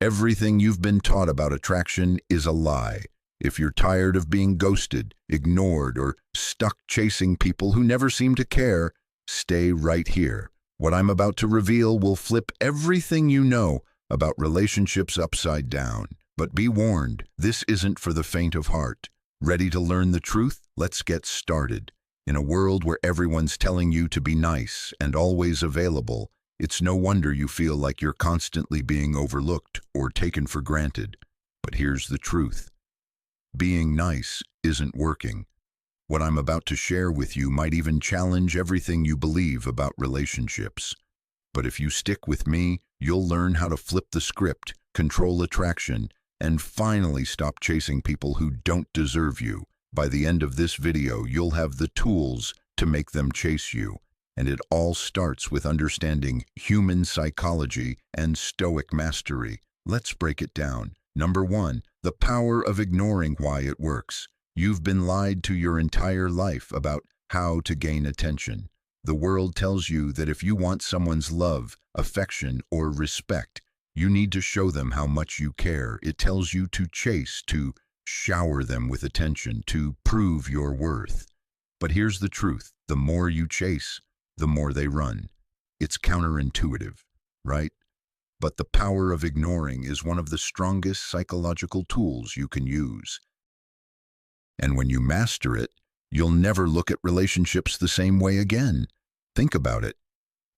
Everything you've been taught about attraction is a lie. If you're tired of being ghosted, ignored, or stuck chasing people who never seem to care, stay right here. What I'm about to reveal will flip everything you know about relationships upside down. But be warned, this isn't for the faint of heart. Ready to learn the truth? Let's get started. In a world where everyone's telling you to be nice and always available, it's no wonder you feel like you're constantly being overlooked or taken for granted. But here's the truth. Being nice isn't working. What I'm about to share with you might even challenge everything you believe about relationships. But if you stick with me, you'll learn how to flip the script, control attraction, and finally stop chasing people who don't deserve you. By the end of this video, you'll have the tools to make them chase you. And it all starts with understanding human psychology and stoic mastery. Let's break it down. Number 1, the power of ignoring why it works. You've been lied to your entire life about how to gain attention. The world tells you that if you want someone's love, affection, or respect, you need to show them how much you care. It tells you to chase, to shower them with attention, to prove your worth. But here's the truth. The more you chase, the more they run. It's counterintuitive, right? But the power of ignoring is one of the strongest psychological tools you can use. And when you master it, you'll never look at relationships the same way again. Think about it.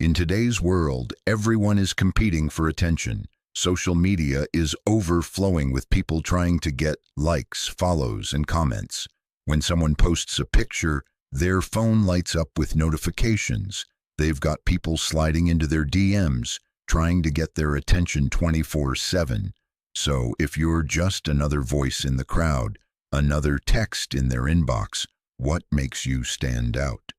In today's world, everyone is competing for attention. Social media is overflowing with people trying to get likes, follows, and comments. When someone posts a picture, their phone lights up with notifications. They've got people sliding into their DMs, trying to get their attention 24/7. So if you're just another voice in the crowd, another text in their inbox, what makes you stand out?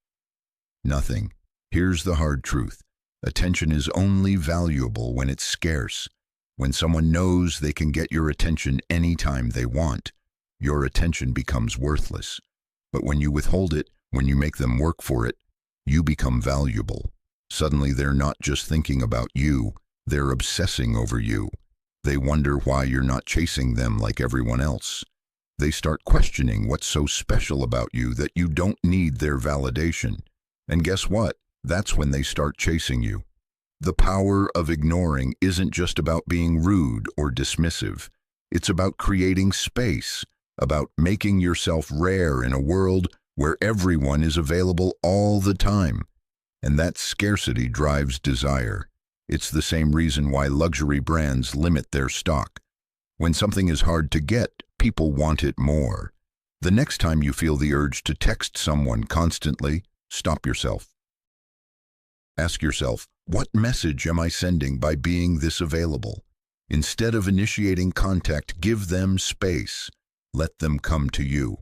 Nothing. Here's the hard truth. Attention is only valuable when it's scarce. When someone knows they can get your attention anytime they want, your attention becomes worthless. But when you withhold it, when you make them work for it, you become valuable. Suddenly they're not just thinking about you, they're obsessing over you. They wonder why you're not chasing them like everyone else. They start questioning what's so special about you that you don't need their validation. And guess what? That's when they start chasing you. The power of ignoring isn't just about being rude or dismissive. It's about creating space, about making yourself rare in a world where everyone is available all the time. And that scarcity drives desire. It's the same reason why luxury brands limit their stock. When something is hard to get, people want it more. The next time you feel the urge to text someone constantly, stop yourself. Ask yourself, what message am I sending by being this available? Instead of initiating contact, give them space. Let them come to you.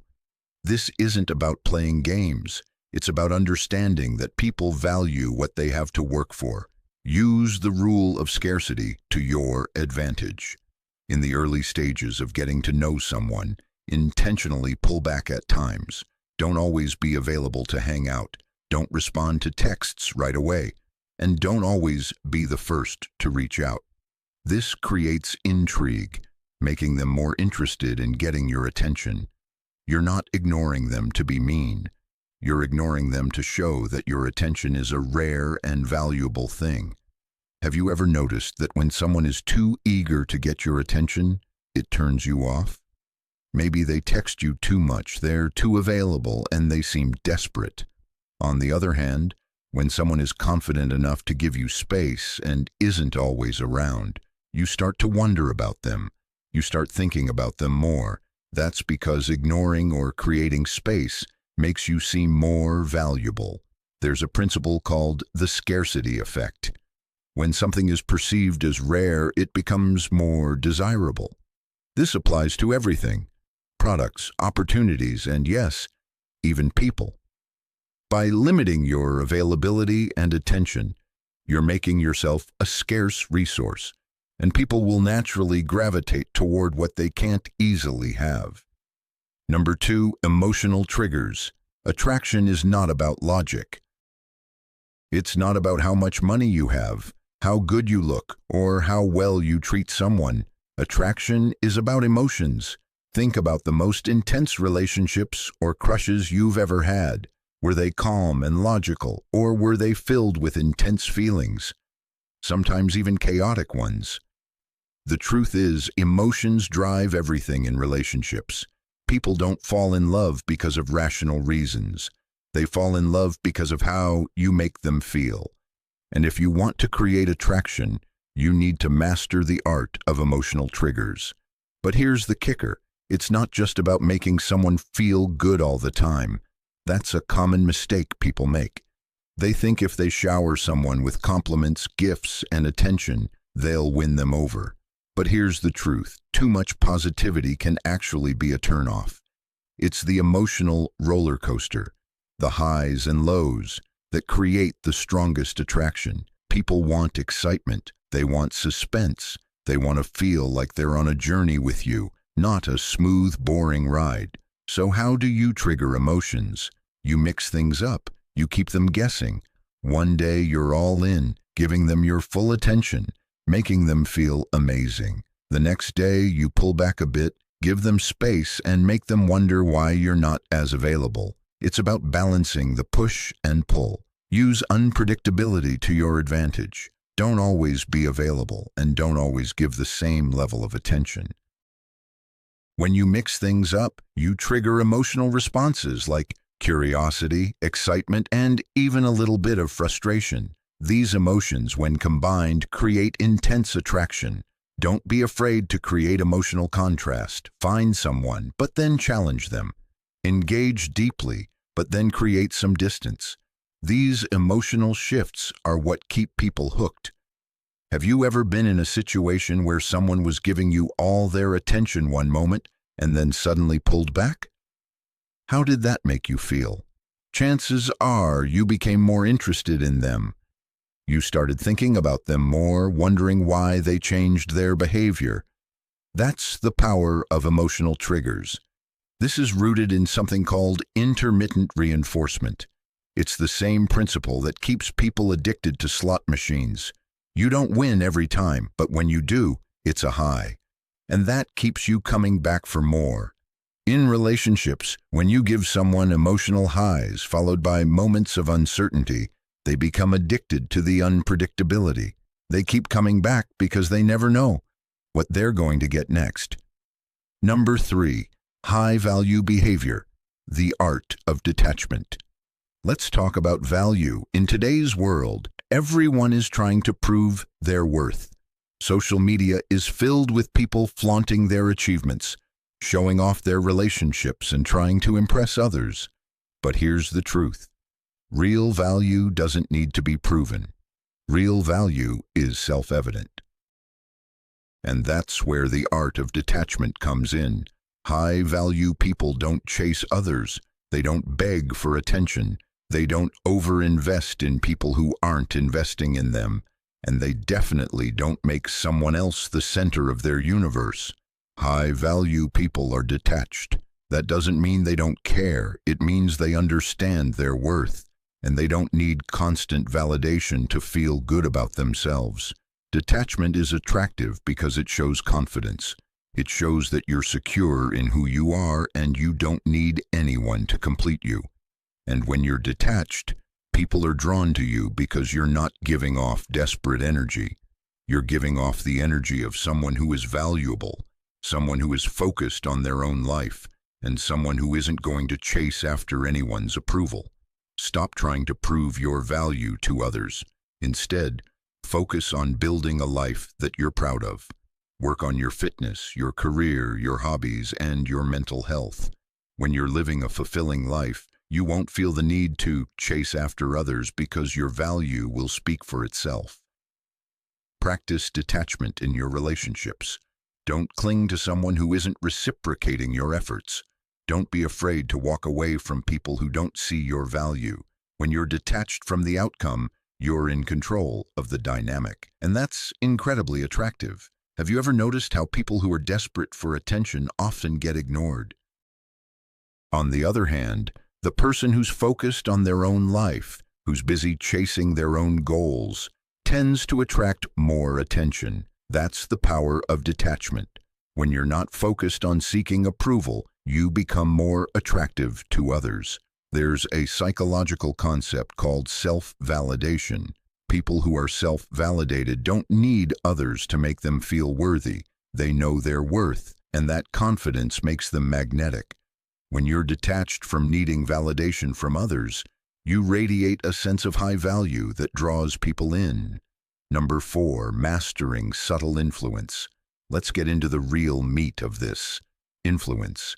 This isn't about playing games. It's about understanding that people value what they have to work for. Use the rule of scarcity to your advantage. In the early stages of getting to know someone, intentionally pull back at times. Don't always be available to hang out. Don't respond to texts right away. And don't always be the first to reach out. This creates intrigue, making them more interested in getting your attention. You're not ignoring them to be mean. You're ignoring them to show that your attention is a rare and valuable thing. Have you ever noticed that when someone is too eager to get your attention, it turns you off? Maybe they text you too much, they're too available, and they seem desperate. On the other hand, when someone is confident enough to give you space and isn't always around, you start to wonder about them. You start thinking about them more. That's because ignoring or creating space makes you seem more valuable. There's a principle called the scarcity effect. When something is perceived as rare, it becomes more desirable. This applies to everything: products, opportunities, and yes, even people. By limiting your availability and attention, you're making yourself a scarce resource, and people will naturally gravitate toward what they can't easily have. Number 2, emotional triggers. Attraction is not about logic. It's not about how much money you have, how good you look, or how well you treat someone. Attraction is about emotions. Think about the most intense relationships or crushes you've ever had. Were they calm and logical, or were they filled with intense feelings? Sometimes even chaotic ones. The truth is, emotions drive everything in relationships. People don't fall in love because of rational reasons. They fall in love because of how you make them feel. And if you want to create attraction, you need to master the art of emotional triggers. But here's the kicker. It's not just about making someone feel good all the time. That's a common mistake people make. They think if they shower someone with compliments, gifts, and attention, they'll win them over. But here's the truth. Too much positivity can actually be a turnoff. It's the emotional roller coaster, the highs and lows, that create the strongest attraction. People want excitement. They want suspense. They want to feel like they're on a journey with you, not a smooth, boring ride. So how do you trigger emotions? You mix things up. You keep them guessing. One day you're all in, giving them your full attention, making them feel amazing. The next day you pull back a bit, give them space, and make them wonder why you're not as available. It's about balancing the push and pull. Use unpredictability to your advantage. Don't always be available, and don't always give the same level of attention. When you mix things up, you trigger emotional responses like curiosity, excitement, and even a little bit of frustration. These emotions, when combined, create intense attraction. Don't be afraid to create emotional contrast. Find someone, but then challenge them. Engage deeply, but then create some distance. These emotional shifts are what keep people hooked. Have you ever been in a situation where someone was giving you all their attention one moment and then suddenly pulled back? How did that make you feel? Chances are you became more interested in them. You started thinking about them more, wondering why they changed their behavior. That's the power of emotional triggers. This is rooted in something called intermittent reinforcement. It's the same principle that keeps people addicted to slot machines. You don't win every time, but when you do, it's a high. And that keeps you coming back for more. In relationships, when you give someone emotional highs followed by moments of uncertainty, they become addicted to the unpredictability. They keep coming back because they never know what they're going to get next. Number 3, high-value behavior, the art of detachment. Let's talk about value. In today's world, everyone is trying to prove their worth. Social media is filled with people flaunting their achievements, showing off their relationships, and trying to impress others. But here's the truth. Real value doesn't need to be proven. Real value is self-evident. And that's where the art of detachment comes in. High-value people don't chase others. They don't beg for attention. They don't over-invest in people who aren't investing in them. And they definitely don't make someone else the center of their universe. High-value people are detached. That doesn't mean they don't care. It means they understand their worth. And they don't need constant validation to feel good about themselves. Detachment is attractive because it shows confidence. It shows that you're secure in who you are and you don't need anyone to complete you. And when you're detached, people are drawn to you because you're not giving off desperate energy. You're giving off the energy of someone who is valuable, someone who is focused on their own life, and someone who isn't going to chase after anyone's approval. Stop trying to prove your value to others. Instead, focus on building a life that you're proud of. Work on your fitness, your career, your hobbies, and your mental health. When you're living a fulfilling life, you won't feel the need to chase after others because your value will speak for itself. Practice detachment in your relationships. Don't cling to someone who isn't reciprocating your efforts. Don't be afraid to walk away from people who don't see your value. When you're detached from the outcome, you're in control of the dynamic. And that's incredibly attractive. Have you ever noticed how people who are desperate for attention often get ignored? On the other hand, the person who's focused on their own life, who's busy chasing their own goals, tends to attract more attention. That's the power of detachment. When you're not focused on seeking approval, you become more attractive to others. There's a psychological concept called self-validation. People who are self-validated don't need others to make them feel worthy. They know their worth, and that confidence makes them magnetic. When you're detached from needing validation from others, you radiate a sense of high value that draws people in. Number 4, mastering subtle influence. Let's get into the real meat of this: influence.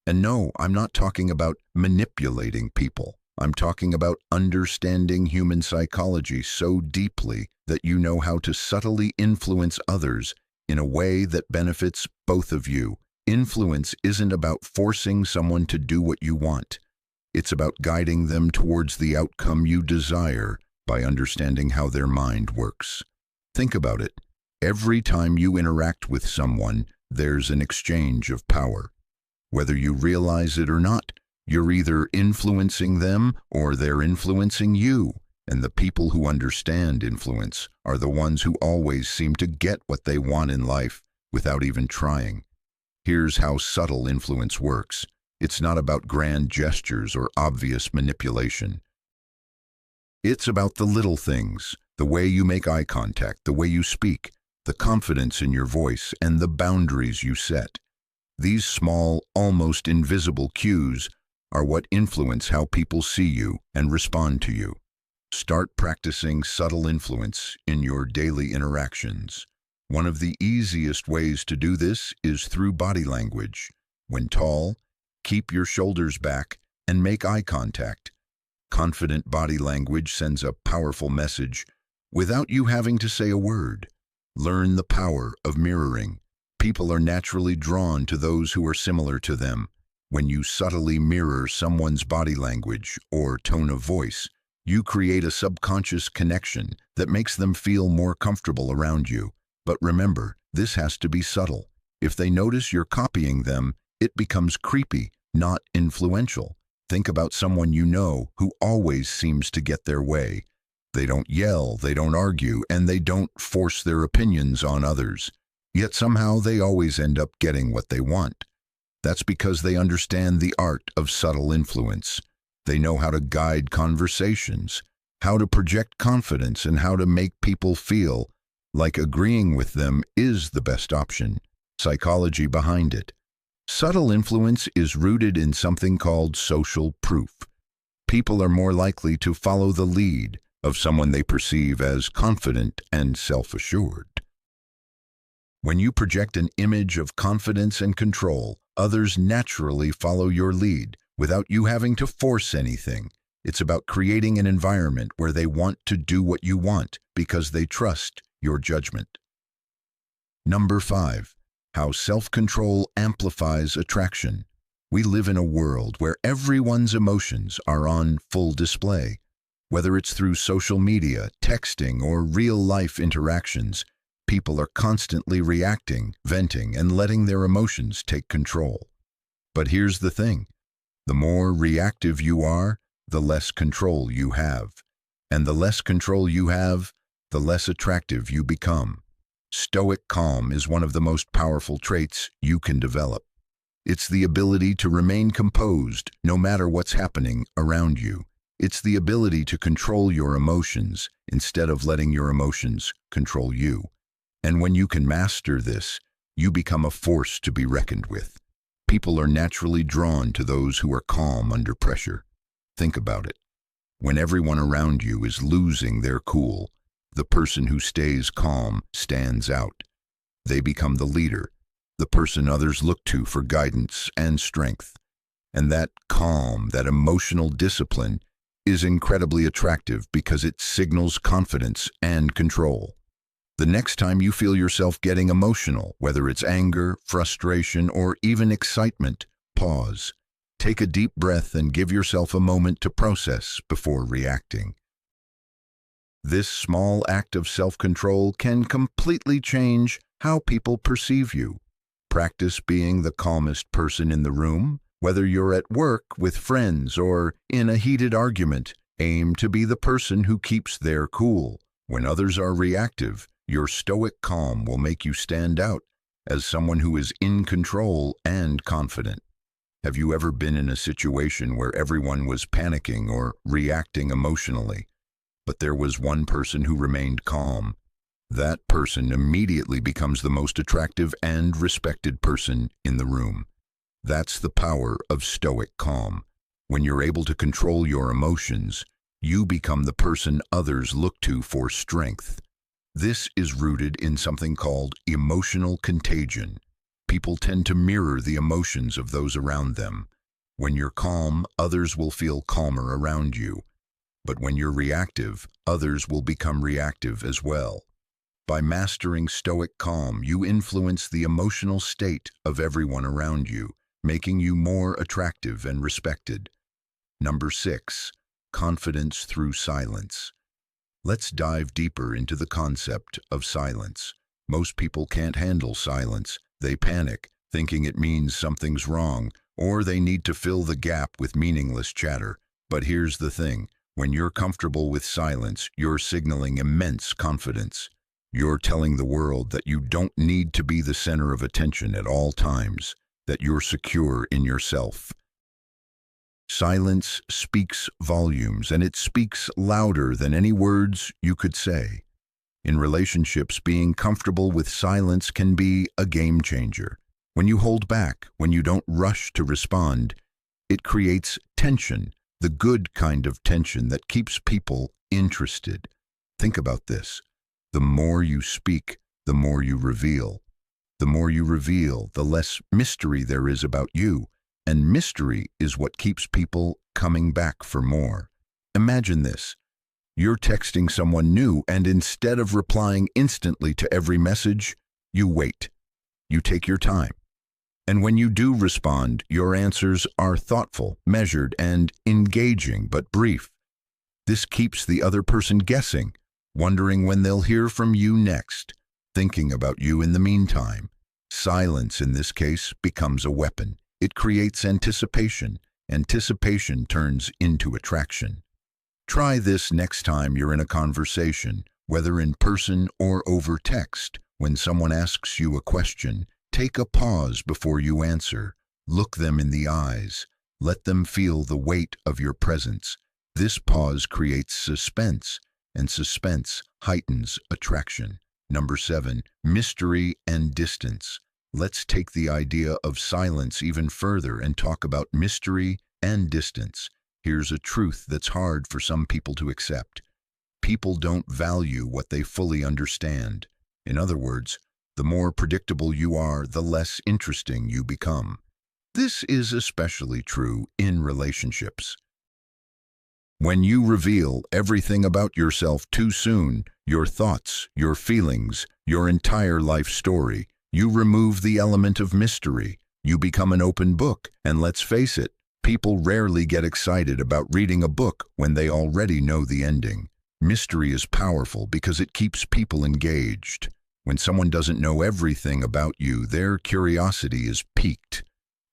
And no, I'm not talking about manipulating people. I'm talking about understanding human psychology so deeply that you know how to subtly influence others in a way that benefits both of you. Influence isn't about forcing someone to do what you want. It's about guiding them towards the outcome you desire by understanding how their mind works. Think about it. Every time you interact with someone, there's an exchange of power. Whether you realize it or not, you're either influencing them or they're influencing you. And the people who understand influence are the ones who always seem to get what they want in life without even trying. Here's how subtle influence works. It's not about grand gestures or obvious manipulation. It's about the little things, the way you make eye contact, the way you speak, the confidence in your voice, and the boundaries you set. These small, almost invisible cues are what influence how people see you and respond to you. Start practicing subtle influence in your daily interactions. One of the easiest ways to do this is through body language. When tall, keep your shoulders back and make eye contact. Confident body language sends a powerful message without you having to say a word. Learn the power of mirroring. People are naturally drawn to those who are similar to them. When you subtly mirror someone's body language or tone of voice, you create a subconscious connection that makes them feel more comfortable around you. But remember, this has to be subtle. If they notice you're copying them, it becomes creepy, not influential. Think about someone you know who always seems to get their way. They don't yell, they don't argue, and they don't force their opinions on others. Yet somehow they always end up getting what they want. That's because they understand the art of subtle influence. They know how to guide conversations, how to project confidence, and how to make people feel like agreeing with them is the best option. Psychology behind it. Subtle influence is rooted in something called social proof. People are more likely to follow the lead of someone they perceive as confident and self-assured. When you project an image of confidence and control, others naturally follow your lead without you having to force anything. It's about creating an environment where they want to do what you want because they trust your judgment. Number 5. How self-control amplifies attraction. We live in a world where everyone's emotions are on full display. Whether it's through social media, texting, or real-life interactions, people are constantly reacting, venting, and letting their emotions take control. But here's the thing. The more reactive you are, the less control you have. And the less control you have, the less attractive you become. Stoic calm is one of the most powerful traits you can develop. It's the ability to remain composed no matter what's happening around you. It's the ability to control your emotions instead of letting your emotions control you. And when you can master this, you become a force to be reckoned with. People are naturally drawn to those who are calm under pressure. Think about it. When everyone around you is losing their cool, the person who stays calm stands out. They become the leader, the person others look to for guidance and strength. And that calm, that emotional discipline, is incredibly attractive because it signals confidence and control. The next time you feel yourself getting emotional, whether it's anger, frustration, or even excitement, pause. Take a deep breath and give yourself a moment to process before reacting. This small act of self-control can completely change how people perceive you. Practice being the calmest person in the room. Whether you're at work, with friends, or in a heated argument, aim to be the person who keeps their cool. When others are reactive, your stoic calm will make you stand out as someone who is in control and confident. Have you ever been in a situation where everyone was panicking or reacting emotionally, but there was one person who remained calm? That person immediately becomes the most attractive and respected person in the room. That's the power of stoic calm. When you're able to control your emotions, you become the person others look to for strength. This is rooted in something called emotional contagion. People tend to mirror the emotions of those around them. When you're calm, others will feel calmer around you. But when you're reactive, others will become reactive as well. By mastering stoic calm, you influence the emotional state of everyone around you, making you more attractive and respected. Number 6, confidence through silence. Let's dive deeper into the concept of silence. Most people can't handle silence. They panic, thinking it means something's wrong, or they need to fill the gap with meaningless chatter. But here's the thing. When you're comfortable with silence, you're signaling immense confidence. You're telling the world that you don't need to be the center of attention at all times, that you're secure in yourself. Silence speaks volumes, and it speaks louder than any words you could say. In relationships, being comfortable with silence can be a game changer. When you hold back, when you don't rush to respond, it creates tension, the good kind of tension that keeps people interested. Think about this. The more you speak, the more you reveal. The more you reveal, the less mystery there is about you. And mystery is what keeps people coming back for more. Imagine this. You're texting someone new, and instead of replying instantly to every message, you wait. You take your time. And when you do respond, your answers are thoughtful, measured, and engaging, but brief. This keeps the other person guessing, wondering when they'll hear from you next, thinking about you in the meantime. Silence, in this case, becomes a weapon. It creates anticipation. Anticipation turns into attraction. Try this next time you're in a conversation, whether in person or over text. When someone asks you a question, take a pause before you answer. Look them in the eyes. Let them feel the weight of your presence. This pause creates suspense, and suspense heightens attraction. Number 7, mystery and distance. Let's take the idea of silence even further and talk about mystery and distance. Here's a truth that's hard for some people to accept. People don't value what they fully understand. In other words, the more predictable you are, the less interesting you become. This is especially true in relationships. When you reveal everything about yourself too soon, your thoughts, your feelings, your entire life story, you remove the element of mystery. You become an open book, and let's face it, people rarely get excited about reading a book when they already know the ending. Mystery is powerful because it keeps people engaged. When someone doesn't know everything about you, their curiosity is piqued.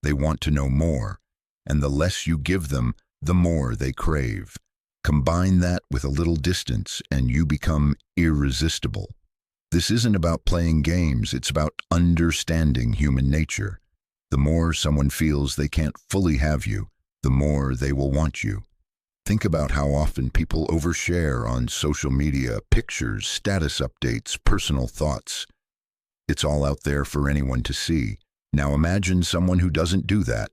They want to know more, and the less you give them, the more they crave. Combine that with a little distance, and you become irresistible. This isn't about playing games, it's about understanding human nature. The more someone feels they can't fully have you, the more they will want you. Think about how often people overshare on social media, pictures, status updates, personal thoughts. It's all out there for anyone to see. Now imagine someone who doesn't do that.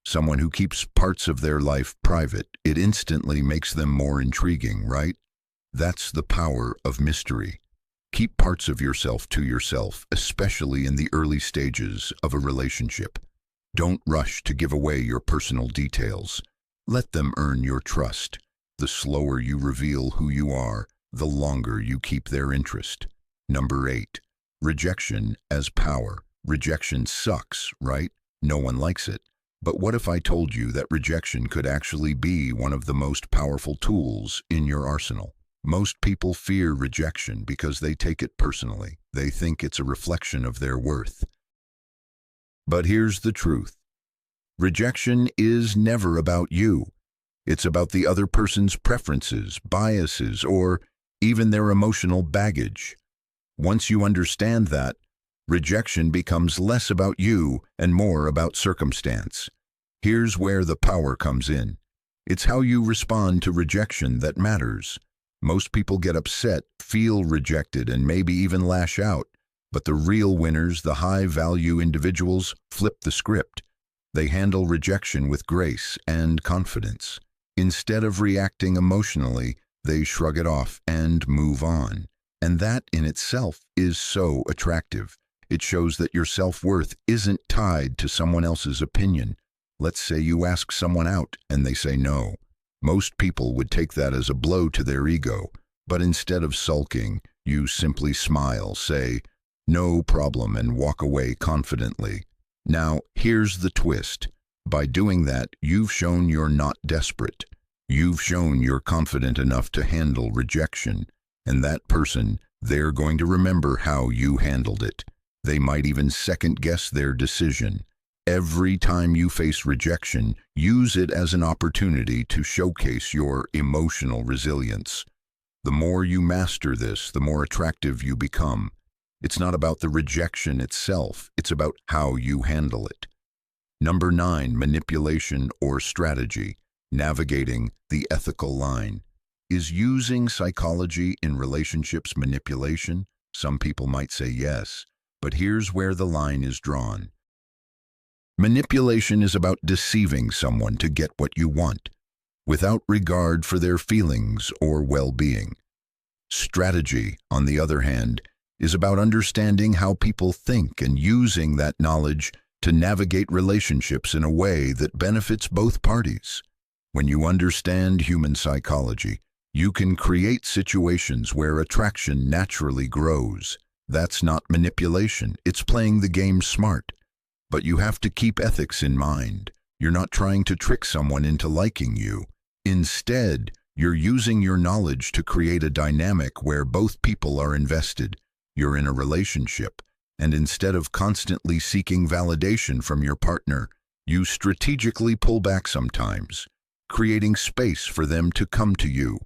Someone who keeps parts of their life private. It instantly makes them more intriguing, right? That's the power of mystery. Keep parts of yourself to yourself, especially in the early stages of a relationship. Don't rush to give away your personal details. Let them earn your trust. The slower you reveal who you are, the longer you keep their interest. Number 8, rejection as power. Rejection sucks, right? No one likes it. But what if I told you that rejection could actually be one of the most powerful tools in your arsenal? Most people fear rejection because they take it personally. They think it's a reflection of their worth. But here's the truth. Rejection is never about you. It's about the other person's preferences, biases, or even their emotional baggage. Once you understand that, rejection becomes less about you and more about circumstance. Here's where the power comes in. It's how you respond to rejection that matters. Most people get upset, feel rejected, and maybe even lash out. But the real winners, the high-value individuals, flip the script. They handle rejection with grace and confidence. Instead of reacting emotionally, they shrug it off and move on. And that in itself is so attractive. It shows that your self-worth isn't tied to someone else's opinion. Let's say you ask someone out and they say no. Most people would take that as a blow to their ego, but instead of sulking, you simply smile, say, "No problem," and walk away confidently. Now, here's the twist. By doing that, you've shown you're not desperate. You've shown you're confident enough to handle rejection. And that person, they're going to remember how you handled it. They might even second-guess their decision. Every time you face rejection, use it as an opportunity to showcase your emotional resilience. The more you master this, the more attractive you become. It's not about the rejection itself, it's about how you handle it. Number 9, manipulation or strategy, navigating the ethical line. Is using psychology in relationships manipulation? Some people might say yes, but here's where the line is drawn. Manipulation is about deceiving someone to get what you want, without regard for their feelings or well-being. Strategy, on the other hand, is about understanding how people think and using that knowledge to navigate relationships in a way that benefits both parties. When you understand human psychology, you can create situations where attraction naturally grows. That's not manipulation, it's playing the game smart. But you have to keep ethics in mind. You're not trying to trick someone into liking you. Instead, you're using your knowledge to create a dynamic where both people are invested. You're in a relationship, and instead of constantly seeking validation from your partner, you strategically pull back sometimes, creating space for them to come to you.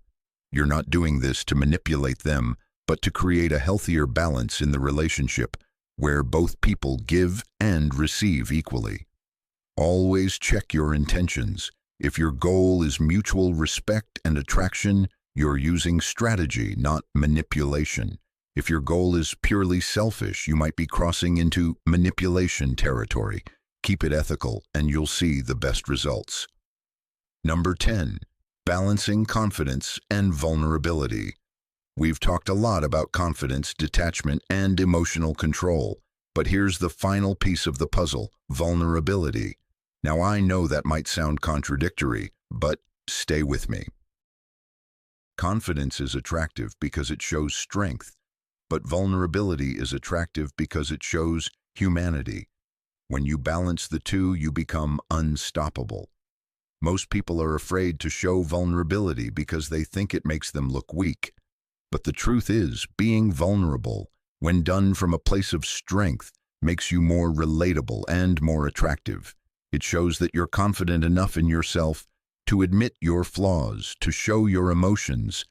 You're not doing this to manipulate them, but to create a healthier balance in the relationship, where both people give and receive equally. Always check your intentions. If your goal is mutual respect and attraction, you're using strategy, not manipulation. If your goal is purely selfish, you might be crossing into manipulation territory. Keep it ethical, and you'll see the best results. Number 10, balancing confidence and vulnerability. We've talked a lot about confidence, detachment, and emotional control, but here's the final piece of the puzzle, vulnerability. Now, I know that might sound contradictory, but stay with me. Confidence is attractive because it shows strength, but vulnerability is attractive because it shows humanity. When you balance the two, you become unstoppable. Most people are afraid to show vulnerability because they think it makes them look weak. But the truth is, being vulnerable, when done from a place of strength, makes you more relatable and more attractive. It shows that you're confident enough in yourself to admit your flaws, to show your emotions,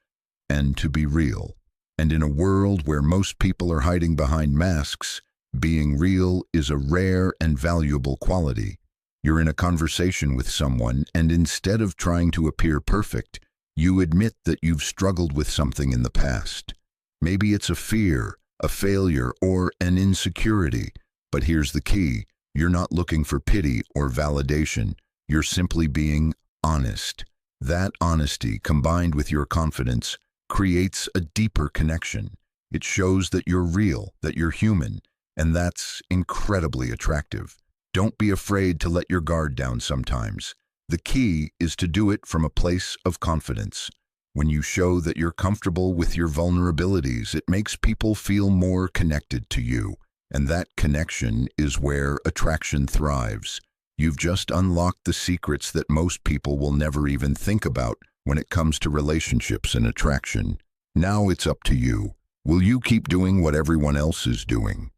and to be real. And in a world where most people are hiding behind masks, being real is a rare and valuable quality. You're in a conversation with someone, and instead of trying to appear perfect, you admit that you've struggled with something in the past. Maybe it's a fear, a failure, or an insecurity. But here's the key. You're not looking for pity or validation. You're simply being honest. That honesty, combined with your confidence, creates a deeper connection. It shows that you're real, that you're human, and that's incredibly attractive. Don't be afraid to let your guard down sometimes. The key is to do it from a place of confidence. When you show that you're comfortable with your vulnerabilities, it makes people feel more connected to you. And that connection is where attraction thrives. You've just unlocked the secrets that most people will never even think about when it comes to relationships and attraction. Now it's up to you. Will you keep doing what everyone else is doing?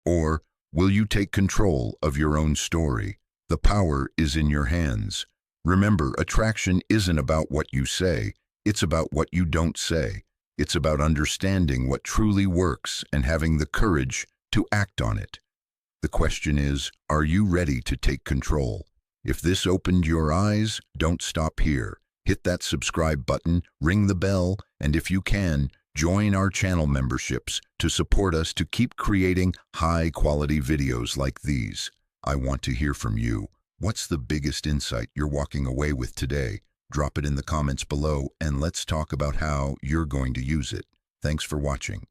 Or will you take control of your own story? The power is in your hands. Remember, attraction isn't about what you say, It's about what you don't say. It's about understanding what truly works and having the courage to act on it. The question is, are you ready to take control? If this opened your eyes, don't stop here. Hit that subscribe button, ring the bell, and if you can, join our channel memberships to support us to keep creating high-quality videos like these. I want to hear from you. What's the biggest insight you're walking away with today? Drop it in the comments below, and let's talk about how you're going to use it. Thanks for watching.